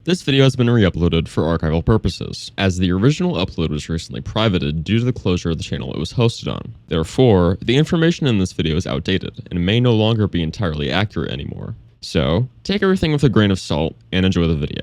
This video has been re-uploaded for archival purposes, as the original upload was recently privated due to the closure of the channel it was hosted on. Therefore, the information in this video is outdated and may no longer be entirely accurate anymore. So, take everything with a grain of salt and enjoy the video.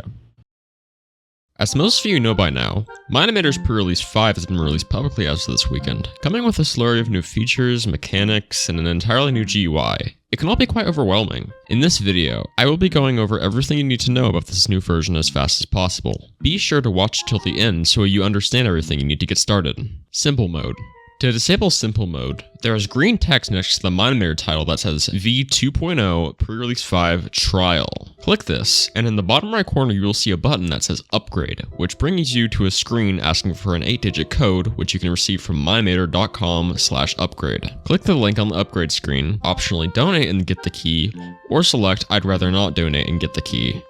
As most of you know by now, Mine-Imator's pre-release 5 has been released publicly as of this weekend, coming with a slurry of new features, mechanics, and an entirely new GUI. It can all be quite overwhelming. In this video, I will be going over everything you need to know about this new version as fast as possible. Be sure to watch till the end so you understand everything you need to get started. Simple mode. To disable simple mode, there is green text next to the Mine-Imator title that says V2.0 Pre-Release 5 Trial. Click this, and in the bottom right corner you will see a button that says Upgrade, which brings you to a screen asking for an 8-digit code, which you can receive from Mine-Imator.com/upgrade. Click the link on the upgrade screen, optionally donate and get the key, or select I'd rather not donate and get the key.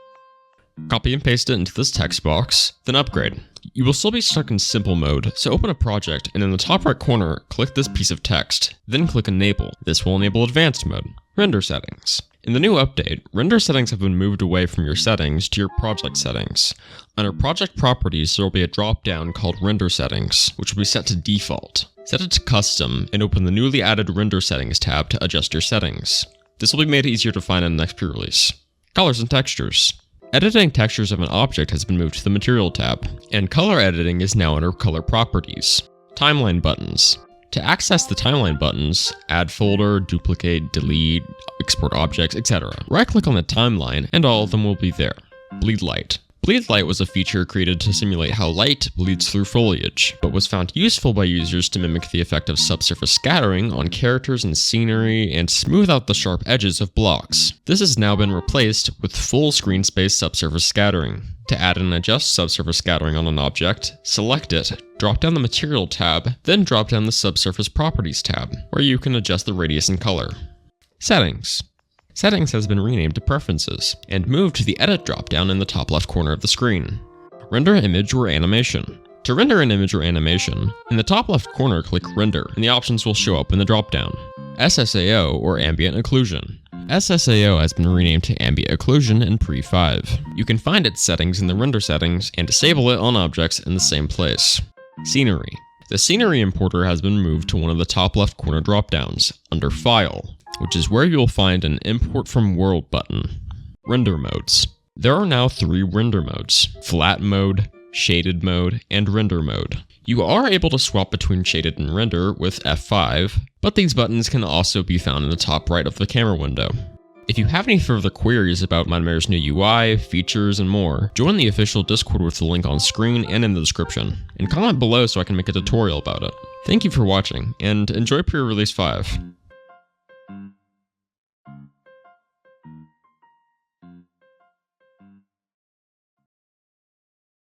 Copy and paste it into this text box, then upgrade. You will still be stuck in simple mode, so open a project and in the top right corner, click this piece of text, then click Enable. This will enable advanced mode. Render settings. In the new update, render settings have been moved away from your settings to your project settings. Under project properties, there will be a drop-down called render settings, which will be set to default. Set it to custom and open the newly added render settings tab to adjust your settings. This will be made easier to find in the next pre-release. Colors and textures. Editing textures of an object has been moved to the Material tab, and color editing is now under Color Properties. Timeline buttons. To access the timeline buttons, add folder, duplicate, delete, export objects, etc. Right-click on the timeline, and all of them will be there. Bleed light. Bleed light was a feature created to simulate how light bleeds through foliage, but was found useful by users to mimic the effect of subsurface scattering on characters and scenery and smooth out the sharp edges of blocks. This has now been replaced with full screen space subsurface scattering. To add and adjust subsurface scattering on an object, select it, drop down the Material tab, then drop down the Subsurface Properties tab, where you can adjust the radius and color. Settings. Settings has been renamed to Preferences, and moved to the Edit drop-down in the top left corner of the screen. Render image or animation. To render an image or animation, in the top left corner click Render, and the options will show up in the drop-down. SSAO or Ambient Occlusion. SSAO has been renamed to Ambient Occlusion in Pre-5. You can find its settings in the render settings, and disable it on objects in the same place. Scenery. The Scenery importer has been moved to one of the top left corner drop-downs, under File, which is where you'll find an Import from World button. Render modes. There are now 3 render modes: Flat mode, Shaded mode, and Render mode. You are able to swap between Shaded and Render with F5, but these buttons can also be found in the top right of the camera window. If you have any further queries about Mine-Imator's new UI, features, and more, join the official Discord with the link on screen and in the description, and comment below so I can make a tutorial about it. Thank you for watching, and enjoy pre-release 5.